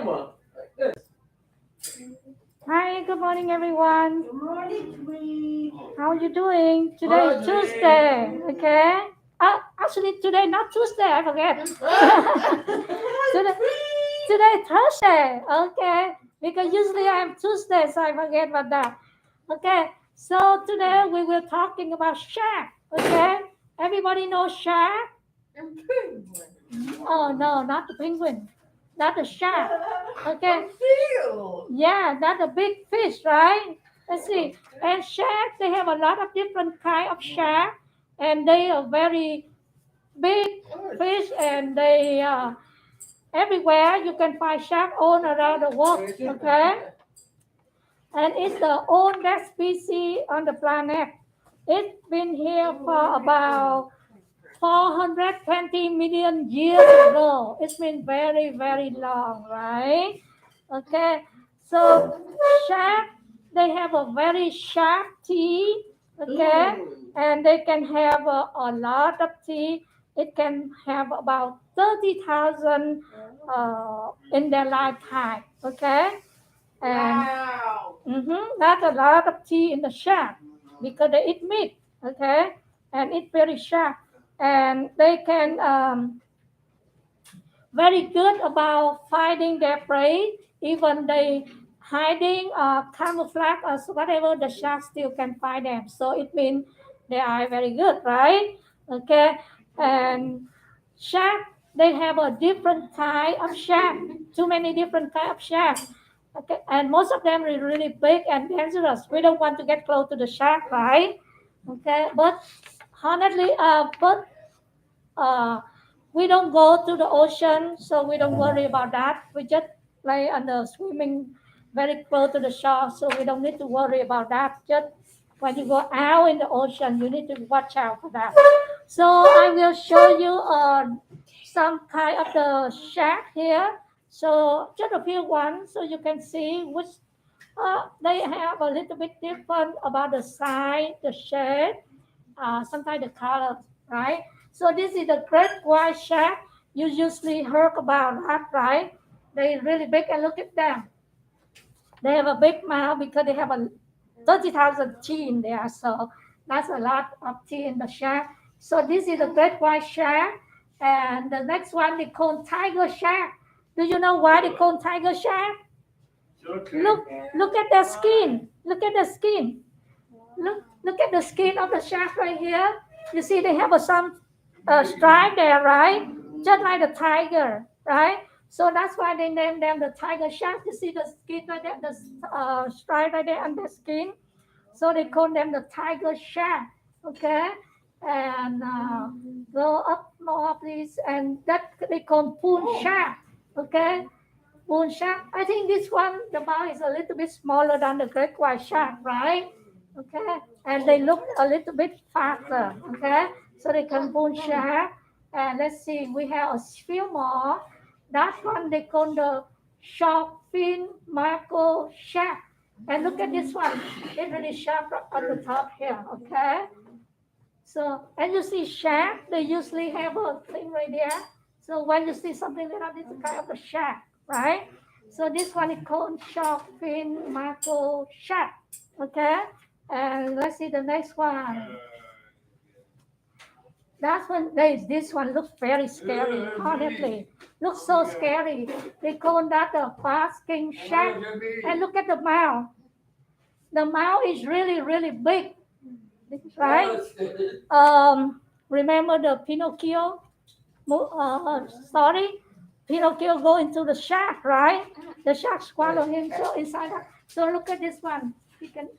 camera like this. Hi, good morning, everyone. Good morning, Thuy. How are you doing? Today is Tuesday, okay? Actually, today not Tuesday, I forget. today Thursday, okay? Because usually I'm Tuesday, so I forget about that. Okay, so today we will talking about shark, okay? Everybody knows shark? And penguin. Oh, no, not the penguin. Not the shark, okay? Seal. Yeah, that's a big fish, right? Let's see. And shark, they have a lot of different kind of shark, and they are very big fish, and they everywhere you can find shark all around the world. Okay, and it's the oldest species on the planet. It's been here for about 420 million years ago. It's been very, very long, right? Okay, so shark, they have a very sharp teeth, okay, and they can have a lot of teeth. It can have about 30,000 in their lifetime, okay? And Wow. that's a lot of teeth in the shark because they eat meat, okay, and it's very sharp, and they can very good about finding their prey. Even they hiding or camouflage or whatever, the shark still can find them. So it means they are very good, right? Okay, and shark, they have a different kind of shark. Too many different kind of shark. Okay, and most of them are really big and dangerous. We don't want to get close to the shark, right? Okay, but honestly, uh, we don't go to the ocean, so we don't worry about that. We just play under swimming very close to the shore, so we don't need to worry about that. Just when you go out in the ocean, you need to watch out for that. So I will show you some kind of the shark here. So just a few ones, so you can see which they have a little bit different about the size, the shape, sometimes the color, right? So this is the great white shark. You usually heard about that, right? They really big, and look at them. They have a big mouth because they have a 30,000 teeth in there. So that's a lot of teeth in the shark. So this is the great white shark. And the next one they call tiger shark. Do you know why they call tiger shark? Look at the skin. Look at the skin. Look at the skin of the shark right here. You see they have some stripe there, right? Just like the tiger, right? So that's why they named them the tiger shark. You see the skin right there, the stripe right there on the skin. So they call them the tiger shark. Okay, and go up more, please. And that they call pool shark. Okay, pool shark. I think this one, the mouth is a little bit smaller than the great white shark, right? Okay, and they look a little bit faster. Okay, so they can pool shark. And let's see, we have a few more. That one they call the shark fin marco shark. And look at this one. It's really sharp on the top here, okay? So, and you see shark, they usually have a thing right there. So when you see something like that, it's a kind of a shark, right? So this one is called shark fin marco shark, okay? And let's see the next one. That's one. This one looks very scary. Honestly, looks so scary. They call that the basking shark. And look at the mouth. The mouth is really, really big, right? Remember the Pinocchio story? Pinocchio go into the shark, right? The shark swallow him so inside. So look at this one. He can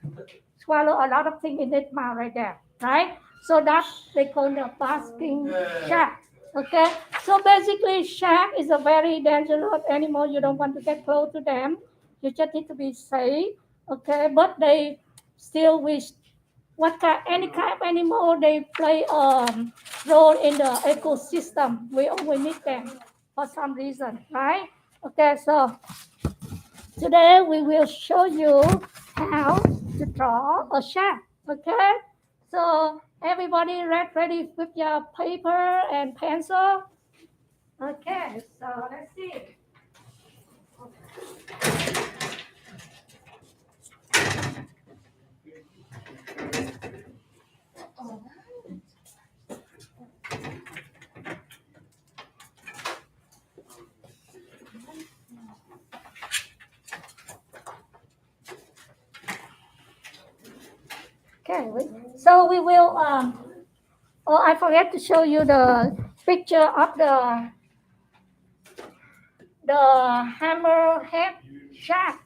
swallow a lot of things in his mouth right there, right? So that they call the basking shark. Okay, so basically, shark is a very dangerous animal. You don't want to get close to them. You just need to be safe. Okay, but they still wish what kind, any kind of animal, they play a role in the ecosystem. We always need them for some reason, right? Okay, so today we will show you how to draw a shark. Okay, so everybody ready with your paper and pencil? Okay, so let's see. Okay, so we will. Oh, I forget to show you the picture of the hammerhead shark.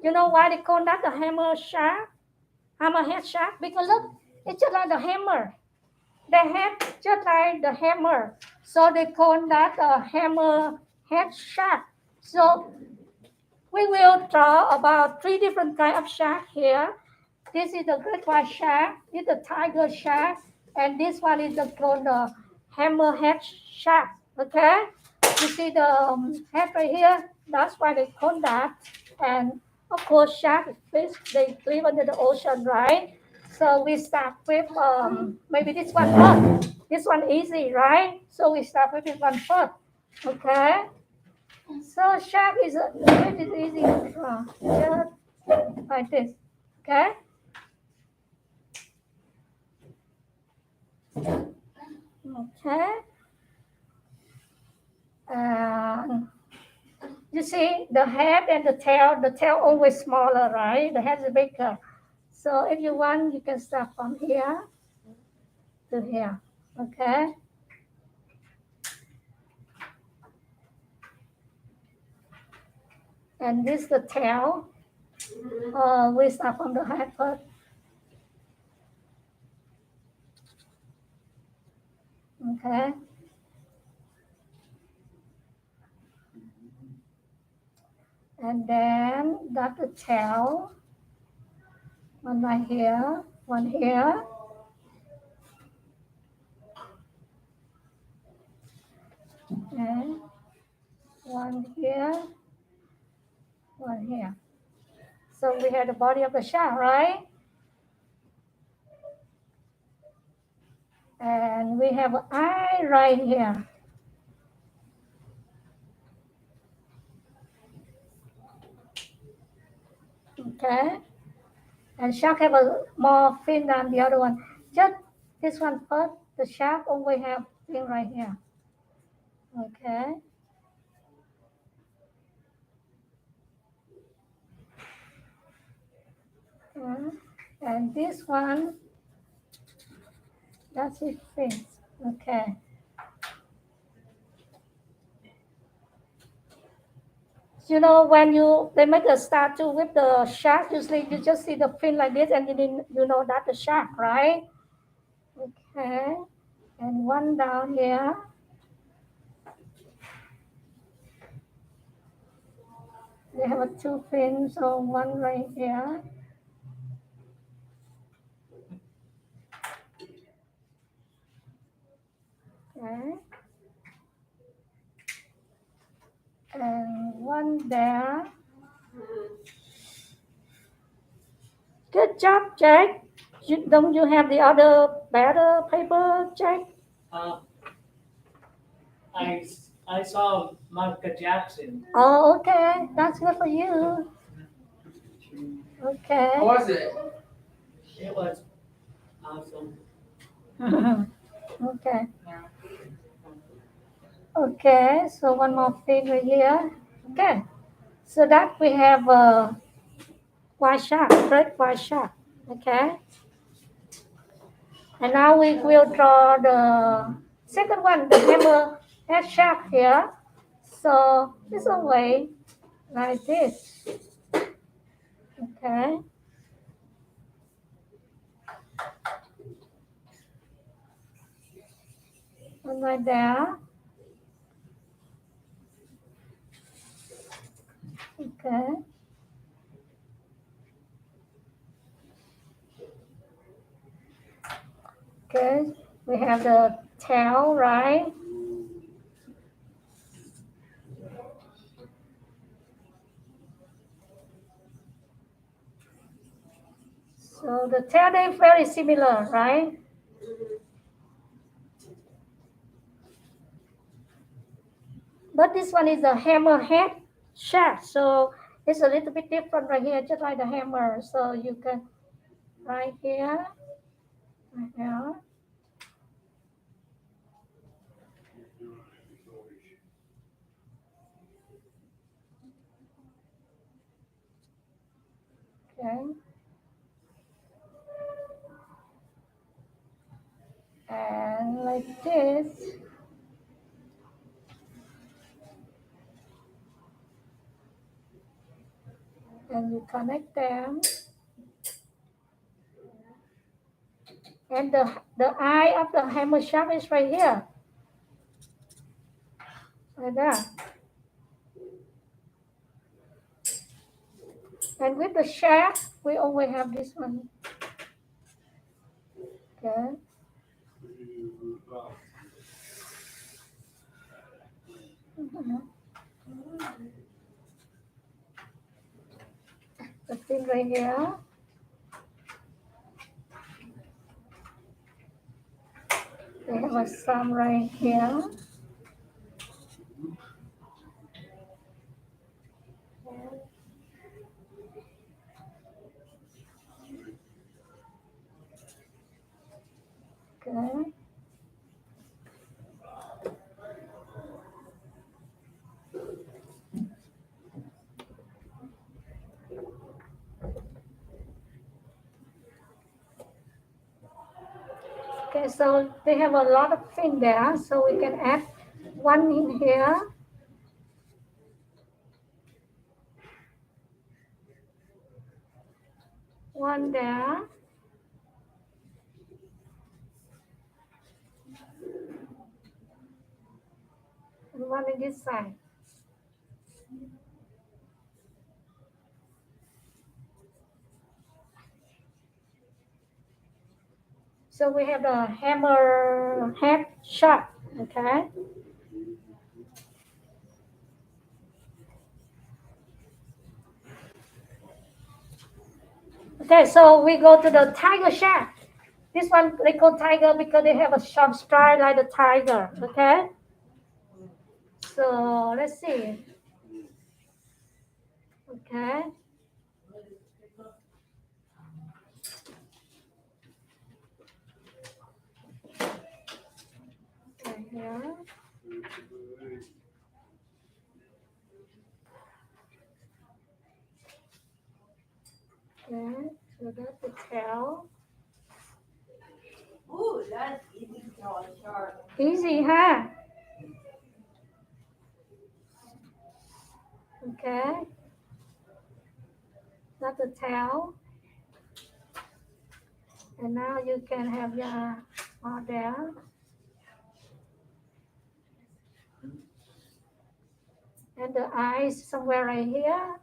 You know why they call that the hammerhead shark? Because look, it's just like the hammer. The head just like the hammer, so they call that a hammerhead shark. So we will draw about 3 different kinds of shark here. This is the great white shark, this is the tiger shark, and this one is called the hammerhead shark. Okay, you see the head right here. That's why they call that. And of course, shark fish they live under the ocean, right? So we start with maybe this one first. This one easy, right? So we start with this one first. Okay. So shark is it is easy to draw. Just like this. Okay. Okay. And you see the head and the tail always smaller, right? The head is bigger. So if you want, you can start from here to here. Okay. And this is the tail. We start from the head first. Okay. And then that's the tail. One right here, one here. Okay. One here, one here. So we have the body of the shark, right? And we have an eye right here. Okay. And shark have a more fin than the other one. Just this one first. The shark only have fin right here. Okay. And this one, that's its fins. Okay. You know, when they make a statue with the shark, usually you just see the fin like this, and you know that's the shark, right? Okay. And one down here. They have a 2 fins, so one right here. Okay. And one there. Good job, Jack. Don't you have the other better paper, Jack? Uh, I, I saw Michael Jackson. Oh, okay. That's good for you. Okay. How was it? It was awesome. Okay. Okay. So one more thing right here. Okay. So that we have a white shark, red white shark. Okay. And now we will draw the second one, the hammerhead shark here. So this way, like this. Okay. And right there. Okay. Okay. We have the tail, right? So the tail is very similar, right? But this one is a hammerhead shark, so it's a little bit different right here, just like the hammer. So you can right here, right here. Okay. and you connect them. And the eye of the hammer shaft is right here. Like that. And with the shaft, we only have this one. Okay. The pin right here. We have a some right here. Okay. Okay, so they have a lot of fin there, so we can add one in here. One there. And one in this side. So we have the hammer head shaft, okay? Okay, so we go to the tiger shaft. This one they call tiger because they have a sharp stripe like the tiger, okay? So let's see. Okay. Right here. Okay, so that's the tail. Ooh, that's easy to draw sharp. Easy, huh? Okay. That's the tail. And now you can have your model. And the eyes somewhere right here.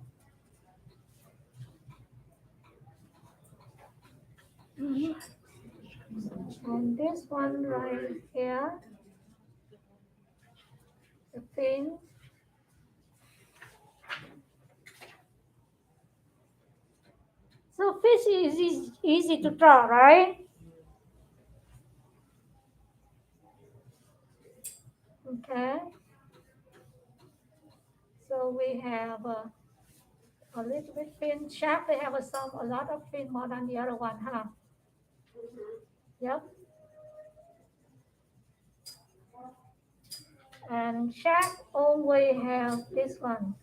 And this one right here. The fin. So fish is easy to draw, right? Okay. So we have a little bit fin shaft. They have a lot of fin more than the other one, huh? Yep. And shaft only have this one.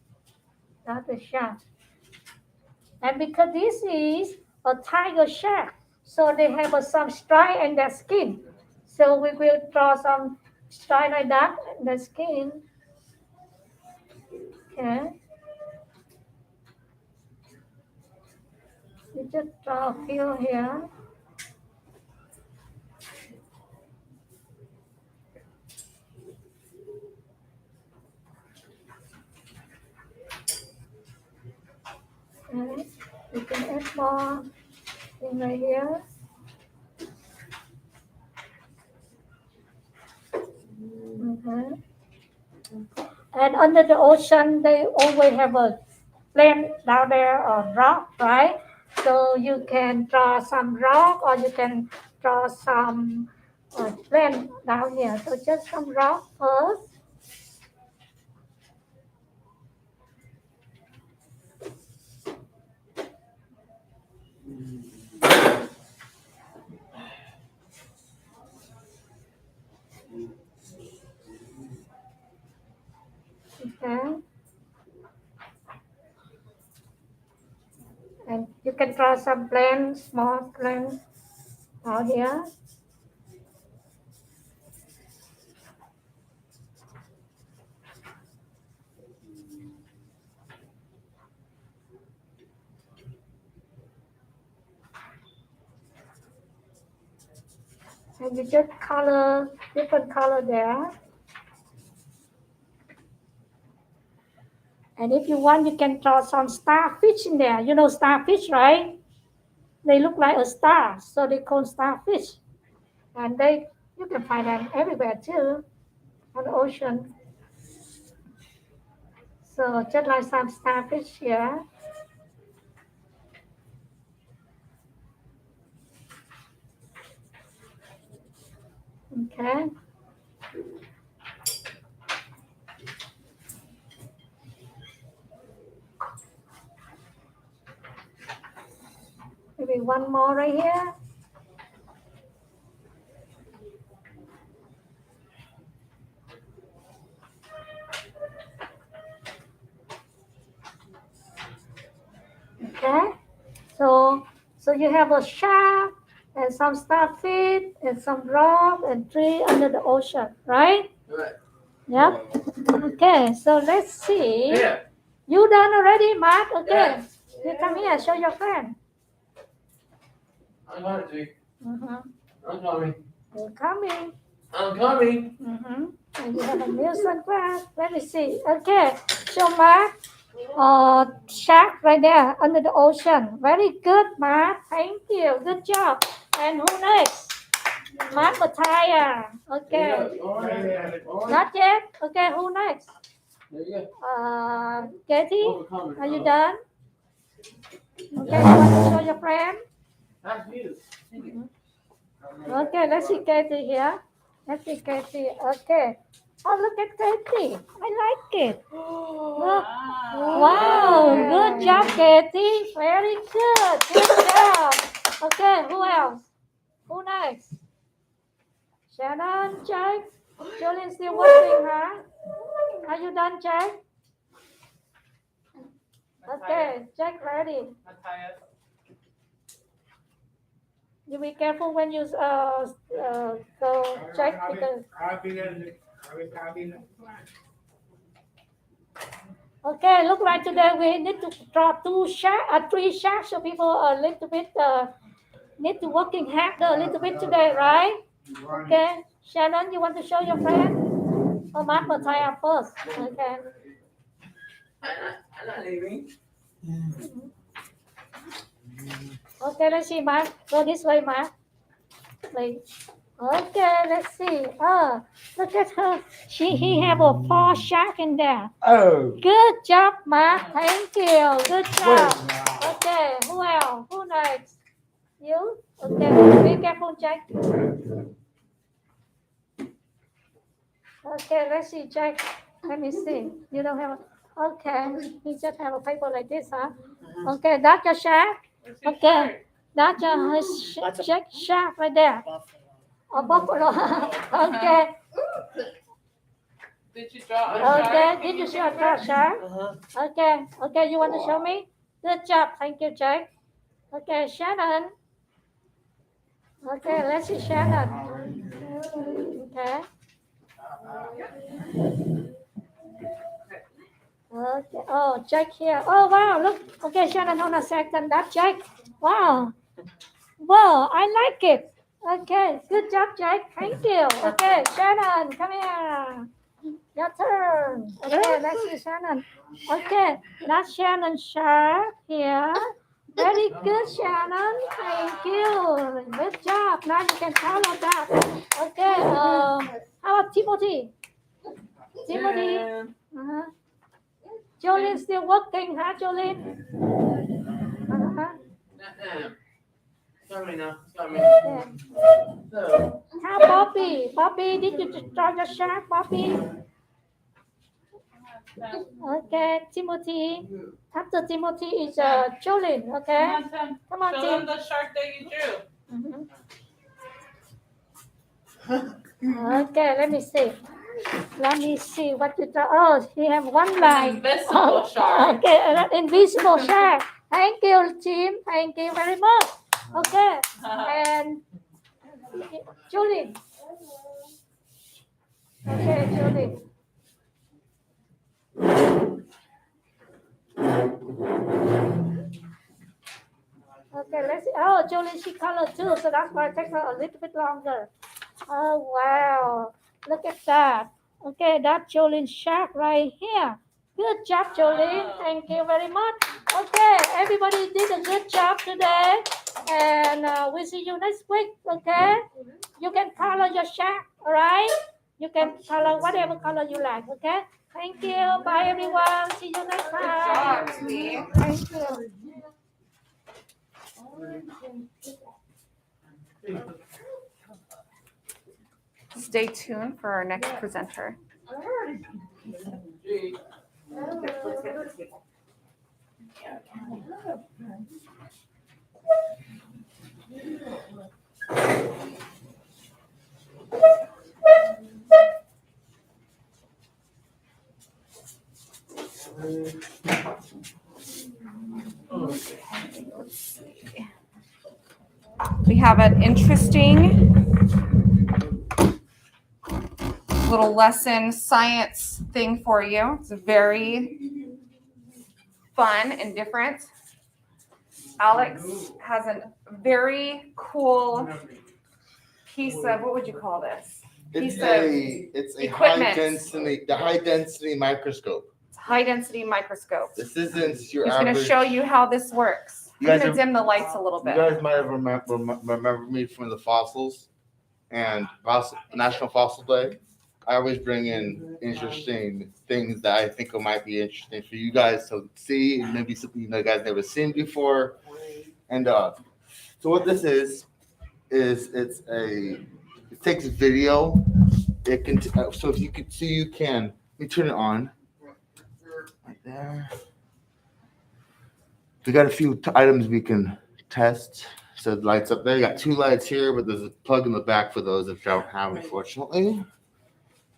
That's the shaft. And because this is a tiger shaft, so they have some stripe in their skin. So we will draw some stripe like that in the skin. Okay. You just draw a few here. Okay. You can add more in right here. Okay. And under the ocean, they always have a land down there or rock, right? So you can draw some rock or you can draw some land down here. So just some rock first. Okay. And you can draw some plants, small plants out here. And you just color, different color there. And if you want, you can draw some starfish in there. You know starfish, right? They look like a star, so they call starfish. And you can find them everywhere too, on the ocean. So just like some starfish here. Okay. Maybe one more right here. Okay. So you have a shark and some starfish and some rock and tree under the ocean, right? Right. Yep. Okay, so let's see. Yeah. You done already, Mark? Okay. Yes. You come here, show your friend. I'm coming, Thuy. Mm-hmm. I'm coming. You're coming. I'm coming. Mm-hmm. And you have a new sunglass. Let me see. Okay, show Mark. Shark right there under the ocean. Very good, Mark. Thank you. Good job. And who next? Mark Mataya. Okay. There you go. Orange. Not yet. Okay, who next? There you Katie, go. Overcoming. are you done? Okay, you want to show your friend? That's you. Okay, let's see Katie here. Let's see Katie. Okay. Oh, look at Katie. I like it. Look. Wow, good job, Katie. Very good. Good job. Okay, who else? Who next? Shannon, Jake. Jolene's still working, huh? Are you done, Jake? Okay, Jake ready. You be careful when you go, Jake, because okay, look like today we need to draw three sharks, so people a little bit need to working hard a little bit today, right? Okay, Shannon, you want to show your friend? Oh, Mark will tie up first. Okay. I'm not leaving. Okay, let's see, Mark. Go this way, Mark. Wait. Okay, let's see. Oh, look at her. He have a 4 shark in there. Oh. Good job, Mark. Thank you. Good job. Well, Okay, who else? Who next? You? Okay, be careful, Jack. Okay, let's see, Jack. Let me see. You don't have a... Okay, you just have a paper like this, huh? Okay, that's your shark. Okay, that's your shark right there. A buffalo. Okay. Did you draw a shark? Okay, did you draw a shark? Okay, okay, you want to show me? Good job, thank you, Jack. Okay, Shannon. Okay, let's see Shannon. Okay. Okay, oh, Jack here. Oh, wow, look. Okay, Shannon, hold on a second. That's Jack. Wow. Wow, I like it. Okay, good job, Jack. Thank you. Okay, Shannon, come here. Your turn. Okay, let's see Shannon. Okay, that's Shannon shark here. Very good, Shannon. Thank you. Good job. Now you can follow that. Okay, how about Timothy? Timothy. Uh-huh. Jolene still working, huh, Jolene? Uh-huh. Sorry now. Sorry. Yeah. So. How Bobby? Bobby, did you draw the shark, Bobby? Okay, Timothy. After Timothy is Jolene, okay? Come on, Show Tim. them the shark that you drew. Okay, let me see. Let me see what you draw. Oh, he have one line. Invisible shark. Okay, invisible shark. Thank you, Tim. Thank you very much. Okay, and Julie. Okay, Julie. Okay, let's see. Oh, Julie, she colored too, so that's why it takes her a little bit longer. Oh, wow. Look at that. Okay, that's Jolene's shack right here. Good job, Jolene. Thank you very much. Okay, everybody did a good job today. And we'll see you next week, okay? You can color your shack, all right? You can color whatever color you like, okay? Thank you. Bye, everyone. See you next Good time. job, Thuy. Thank you. Stay tuned for our next presenter. We have an interesting little lesson science thing for you. It's very fun and different. Alex has a very cool piece of, what would you call this? It's Piece a equipment. high density microscope. It's a high density microscope. This isn't your He's going to average. show you how this works. You I'm guys going to are- dim the lights a little You bit. guys might have remember me from the fossils and National Fossil Day. I always bring in interesting things that I think might be interesting for you guys to see, and maybe something you guys never seen before. And so what this is it takes video. It can so if you can see, you can. Let me turn it on. Right there. We got a few items we can test. So the lights up there. You got two lights here, but there's a plug in the back for those if you don't have, unfortunately.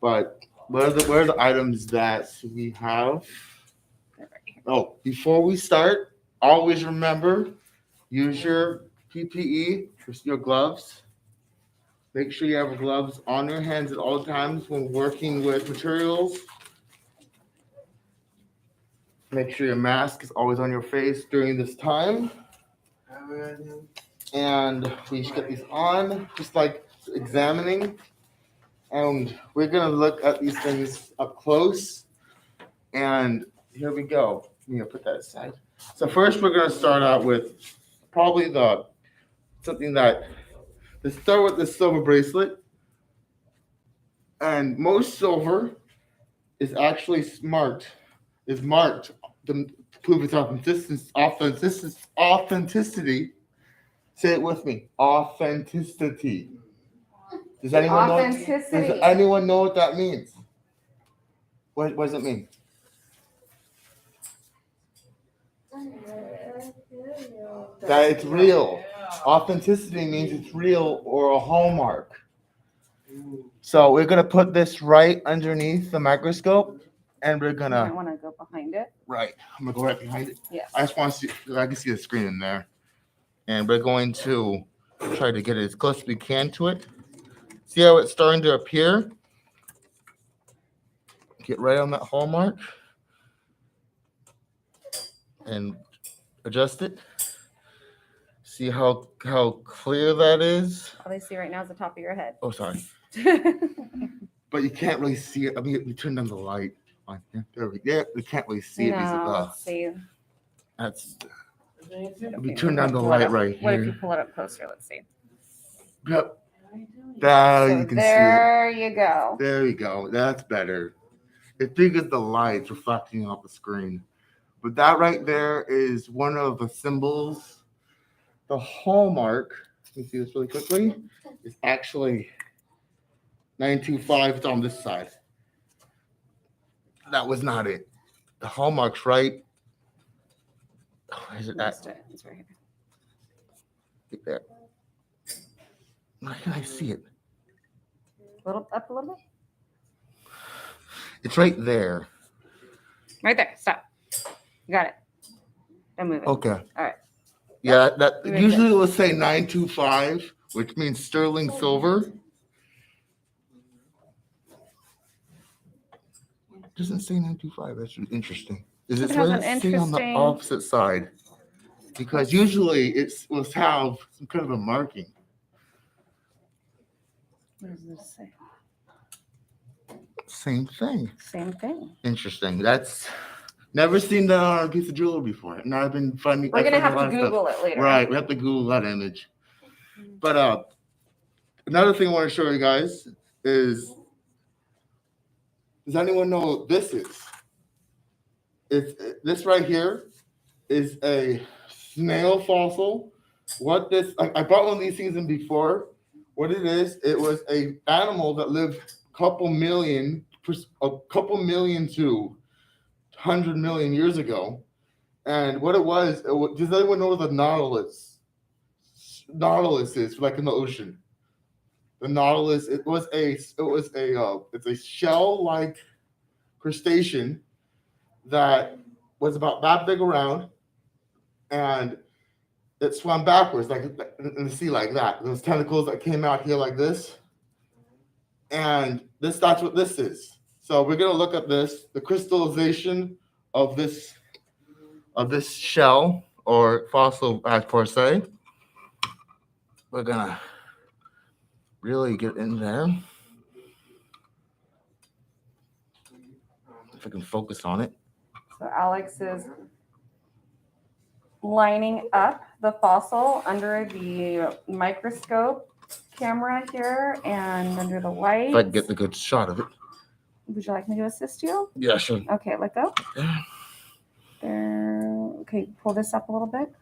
But what are the items that we have? Oh, before we start, always remember, use your PPE, your gloves. Make sure you have gloves on your hands at all times when working with materials. Make sure your mask is always on your face during this time. And we just get these on, just like examining. And we're gonna look at these things up close. And here we go. I'm gonna put that aside. So first we're gonna start out with probably let's start with the silver bracelet. And most silver is actually marked to prove its authenticity. Say it with me. Authenticity. Does anyone Authenticity. Does anyone know what that means? What does it mean? That it's real. Authenticity means it's real or a hallmark. So we're gonna put this right underneath the microscope, and we're You might gonna want to go behind it. right. I'm gonna go right behind it. Yes. I just want to see. I can see the screen in there, and we're going to try to get it as close as we can to it. See how it's starting to appear? Get right on that hallmark and adjust it. See how clear that is? All they see right now is the top of your head. Oh, sorry. But you can't really see it. I mean, we turned on the light on here. There we go. We can't really see it because of No, the. let's see. That's. Okay, We turned on the pull it light up. right What if you here. pull it up closer? Let's see. Yep. There So you can there you go. see it. There we go. That's better. It's because the light's reflecting off the screen. But that right there is one of the symbols. The hallmark, let me see this really quickly, is actually 925. It's on this side. That was not it. The hallmark's right. Where is it at? Missed it. It's right here. Right there. Why can't I see it? Up a little bit. It's right there. Right there. Stop. You got it. Don't move it. Okay. All right. Yeah, that You right usually it will say 925, which means sterling silver. It doesn't say 925. That's interesting. Is it It has supposed an to say on the interesting- opposite side? Because usually it's supposed to have some kind of a marking. What does this say? Same thing. Same thing. Interesting. That's never seen that on a piece of jewelry before. And I've been finding. We're gonna I find have a to lot of stuff. Google it later. Right, we have to Google that image. But another thing I want to show you guys is, does anyone know what this is? This right here is a snail fossil. What this, I brought one of these things in before. What it is, it was a animal that lived a couple million to 100 million years ago. And what it was, does anyone know what the nautilus is, like in the ocean? The nautilus, it's a shell-like crustacean that was about that big around, and it swam backwards like in the sea like that. Those tentacles that came out here like this, and that's what this is. So we're gonna look at this, the crystallization of this shell or fossil per se. We're gonna really get in there. If I can focus on it. So Alex is lining up the fossil under the microscope camera here and under the light. If I can get the good shot of it. Would you like me to assist you? Yeah, sure. Okay, let go. There. Okay, pull this up a little bit.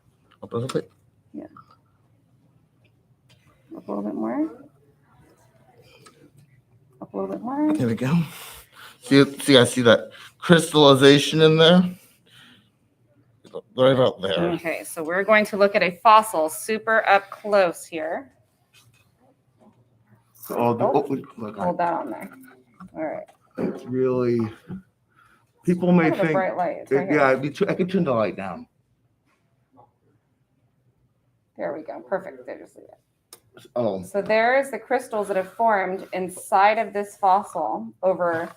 Up a little bit. Yeah. Up a little bit more. Up a little bit more. There we go. See, I see that crystallization in there. Right about there. Okay, so we're going to look at a fossil super up close here. Look, Hold that on there. All right. it's really. People may Kind of a think. bright light. It's right here. Yeah, I could turn the light down. There we go. Perfect. There, just leave it. Oh, So there's the crystals that have formed inside of this fossil over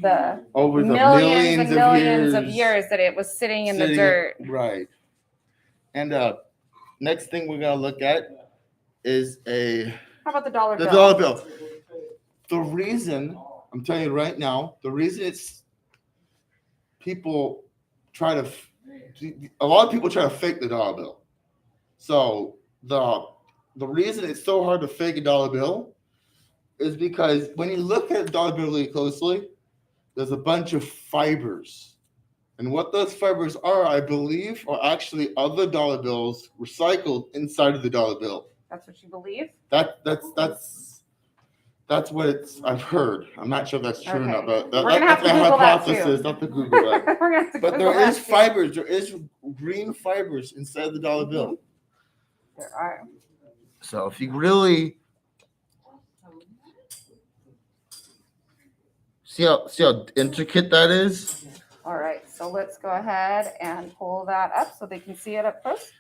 the over the millions and millions of years years that it was sitting in the sitting- dirt. Right. And next thing we're gonna look at is How about the dollar the bill? dollar bill. The reason, I'm telling you right now, the reason it's people try to, a lot of people try to fake the dollar bill. So the reason it's so hard to fake a dollar bill is because when you look at a dollar bill really closely, there's a bunch of fibers. And what those fibers are, I believe, are actually other dollar bills recycled inside of the dollar bill. That's what you believe? That's what I've heard. I'm not sure if that's true or not, Okay. but We're gonna have that's to my Google that hypothesis, too. not to Google that. We're gonna have to But Google there is that too. fibers, there is green fibers inside the dollar bill. There are. So if you really see how intricate that is. All right, so let's go ahead and pull that up so they can see it up close.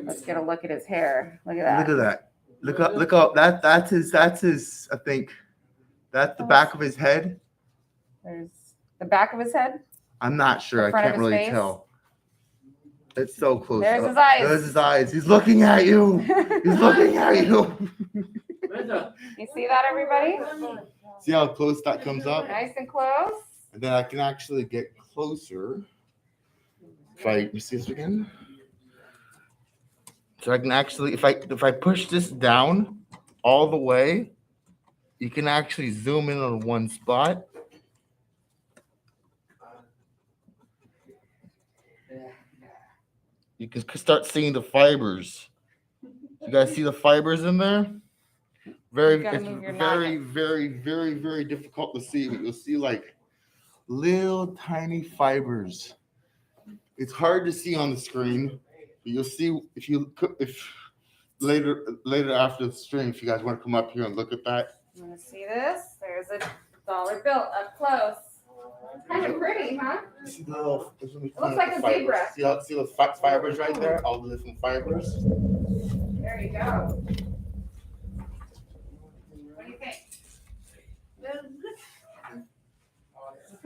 Let's get a look at his hair. Look at Look that. at that. Look up. That's his. I think that's the back of his head. There's the back of his head. I'm not sure. The I front of can't his really face? tell. It's so close. There's up. his eyes. There's his eyes. He's looking at you. He's looking at you. You see that, everybody? See how close that comes up? Nice and close. And then I can actually get closer. Let me see this again. So I can actually, if I push this down all the way, you can actually zoom in on one spot. You can start seeing the fibers. You guys see the fibers in there? You Very, gotta it's move your very, magnet. very, very, very difficult to see. But you'll see like little tiny fibers. It's hard to see on the screen, but you'll see if later after the stream, if you guys want to come up here and look at that. You want to see this? There's a dollar bill up close. Kind of pretty, huh? See the little, it looks like a zebra. See the fibers right there? All the different fibers. There you go. What do you think?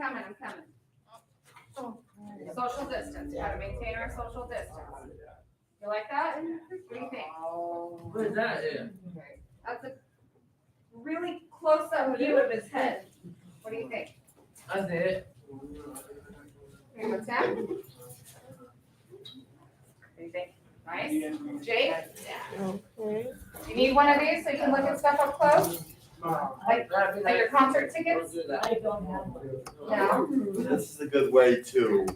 I'm coming. Social distance. We gotta maintain our social distance. You like that? What do you think? What is that? That's a really close-up view of his head. What do you think? That's it. Okay, what's that? What do you think? Nice. Jake? Okay. You need one of these so you can look at stuff up close? Like your concert tickets? I don't have one. No. This is a good way to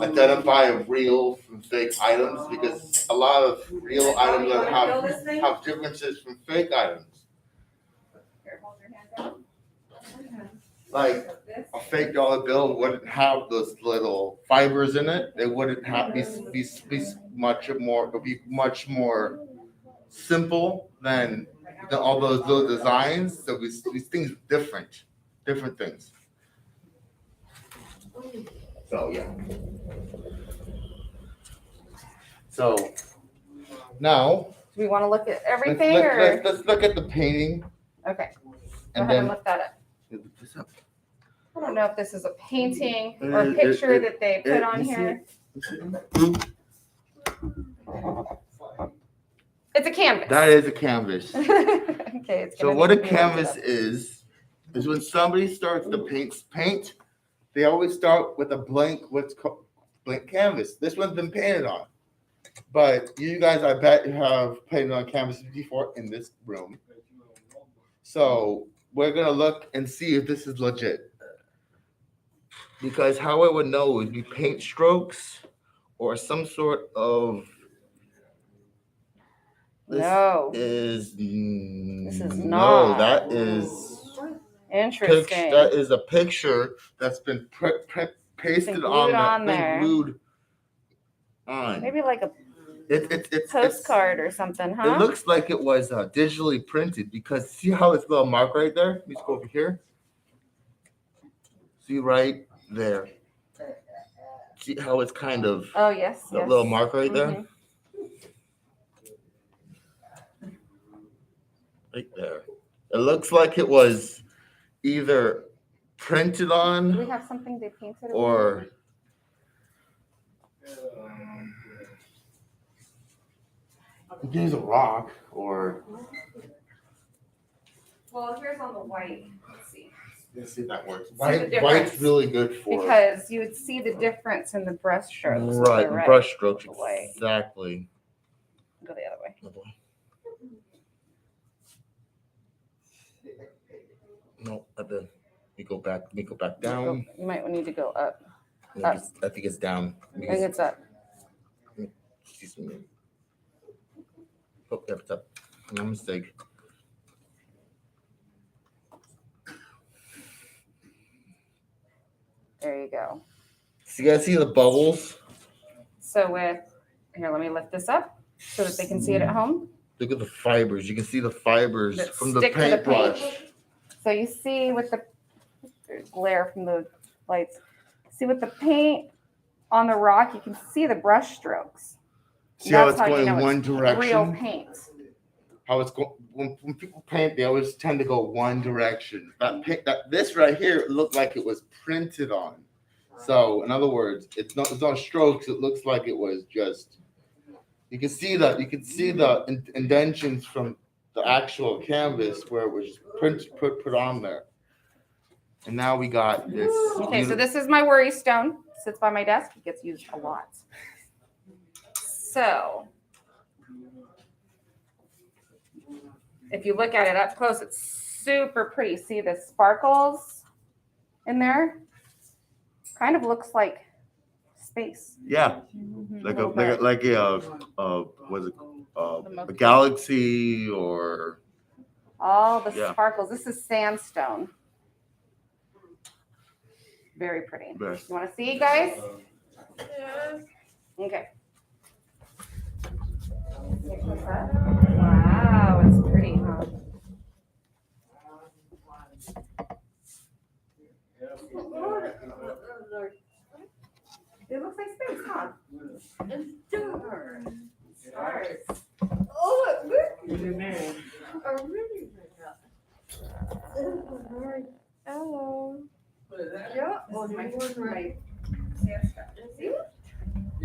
identify real from fake items because a lot of real items have differences from fake items. Here, hold your hand down. Like This. a fake dollar bill wouldn't have those little fibers in it. They wouldn't have be much more. It would be much more simple than all those little designs. So these things are different things. So yeah. So now Do we want to look at everything or? let's look at the painting Okay, go and ahead and then lift that up. lift this up. I don't know if this is a painting or a picture that they put on you see here. it? It's a canvas. That is a canvas. Okay, it's So gonna what a need to be lifted canvas up. is when somebody starts to paint, they always start with a blank, what's called blank canvas. This one's been painted on. But you guys, I bet, have painted on canvases before in this room. So we're gonna look and see if this is legit. Because how I would know is be paint strokes or some sort of No, is This is no, not. that is interesting. that is a picture that's been pasted Been on glued that on there. glued on. Maybe like a It's postcard or something, It huh? looks like it was digitally printed because see how it's little mark right there? Let me just go over here. See right there. See how it's kind of Oh, yes, that yes. little mark right there? Mhm. Right there. It looks like it was either printed Do on we have something they painted? or use a rock or Well, here's on the white. Let's see. let's see if that works. the White's difference. really good for Because you would see the difference in the brush strokes. if right, they're red. brush strokes The white. exactly. Go the other way. No, let me go back down. You might need to go up. I think it's down. I think it's up. Excuse me. Oh, yeah, it's up. No mistake. There you go. So you guys see the bubbles? So here, let me lift this up so that they can see it at home. Look at the fibers. You can see the fibers That from the stick to the paintbrush. So you see with there's glare from the lights. See with the paint on the rock, you can see the brush strokes. See how That's it's you going know one it's direction? Real paint. How it's going when people paint, they always tend to go one direction. This right here looked like it was printed on. So in other words, it's not strokes. It looks like it was just. You can see the indentions from the actual canvas where it was put on there. And now we got this. Okay, so this is my worry stone. Sits by my desk. It gets used a lot. So if you look at it up close, it's super pretty. See the sparkles in there? Kind of looks like space. Yeah, like a galaxy or All the Yeah. sparkles. This is sandstone. Very pretty. Yes. You want to see, guys? Okay. Wow, it's pretty, huh? It looks like space, huh? Stars. Oh, look. Oh. What is that? Yeah. Oh, my sandstone. See?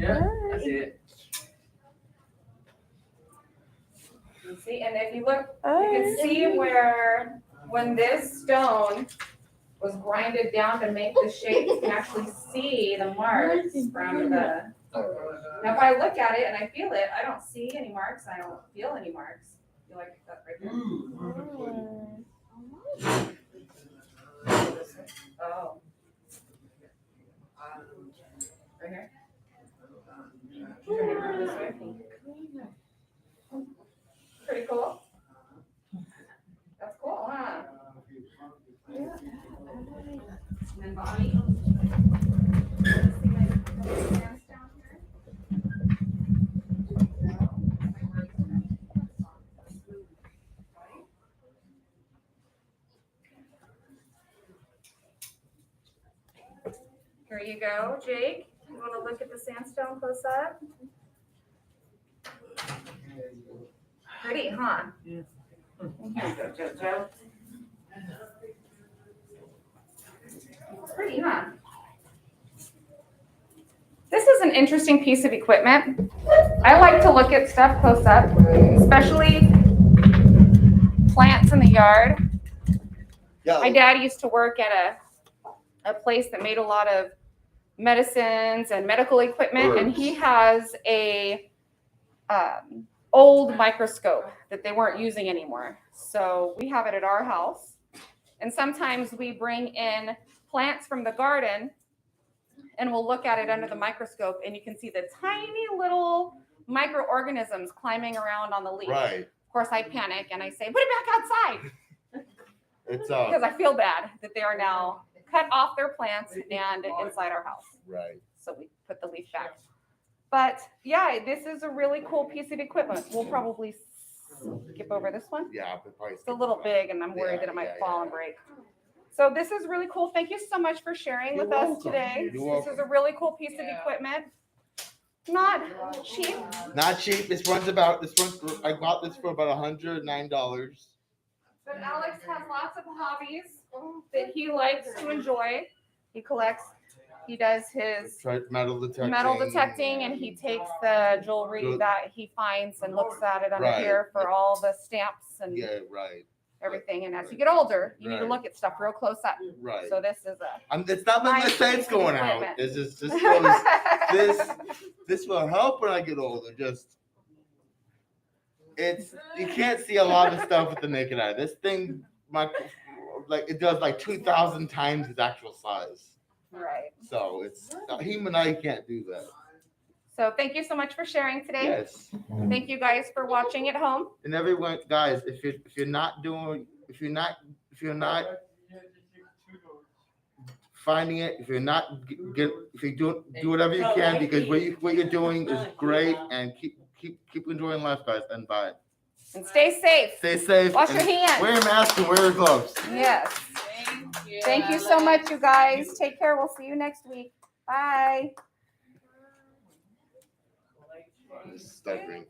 Yeah, that's it. You see, and if you look, you can see where when this stone was grinded down to make the shape, you can actually see the marks from the. Now, if I look at it and I feel it, I don't see any marks. I don't feel any marks. You like that right there? Oh. Right here. Turn it around this way. Pretty cool. That's cool, huh? And then Bonnie. Let's see my hands down here. Here you go, Jake. You want to look at the sandstone close up? Pretty, huh? Yeah. Here you go, Jojo. Pretty, huh? This is an interesting piece of equipment. I like to look at stuff close up, especially plants in the yard. My dad used to work at a place that made a lot of medicines and medical equipment, and he has a old microscope that they weren't using anymore. So we have it at our house, and sometimes we bring in plants from the garden and we'll look at it under the microscope, and you can see the tiny little microorganisms climbing around on the leaf. Right. Of course, I panic and I say, put it back outside. It's Because I feel bad that they are now cut off their plants and inside our house. right. So we put the leaf back. But yeah, this is a really cool piece of equipment. We'll probably skip over this one. Yeah, but probably It's a little big and I'm worried that it might fall and break. So this is really cool. Thank you so much for sharing with us today. This is a really cool piece of equipment. Not cheap. Not cheap. I bought this for about $109. But Alex has lots of hobbies that he likes to enjoy. He collects, he does his Metal detecting. and he takes the jewelry that he finds and looks at it under here for all the stamps and Yeah, right. everything. And as you get older, you need to look at stuff real close up. Right. So this is It's not like my nice sight's piece of going out. equipment. It's just this goes, this will help when I get older. You can't see a lot of stuff with the naked eye. This thing, it does like 2,000 times its actual size. right. So it's a human eye can't do that. So thank you so much for sharing today. Yes. Thank you guys for watching at home. And everyone, guys, if you're not finding it, if you do whatever you can, because what you're doing is great, and keep enjoying life, guys, and bye. And stay safe. Stay safe. Wash your hands. Wear a mask and wear your gloves. Yes. Thank you so much, you guys. Take care. We'll see you next week. Bye. Stubborn.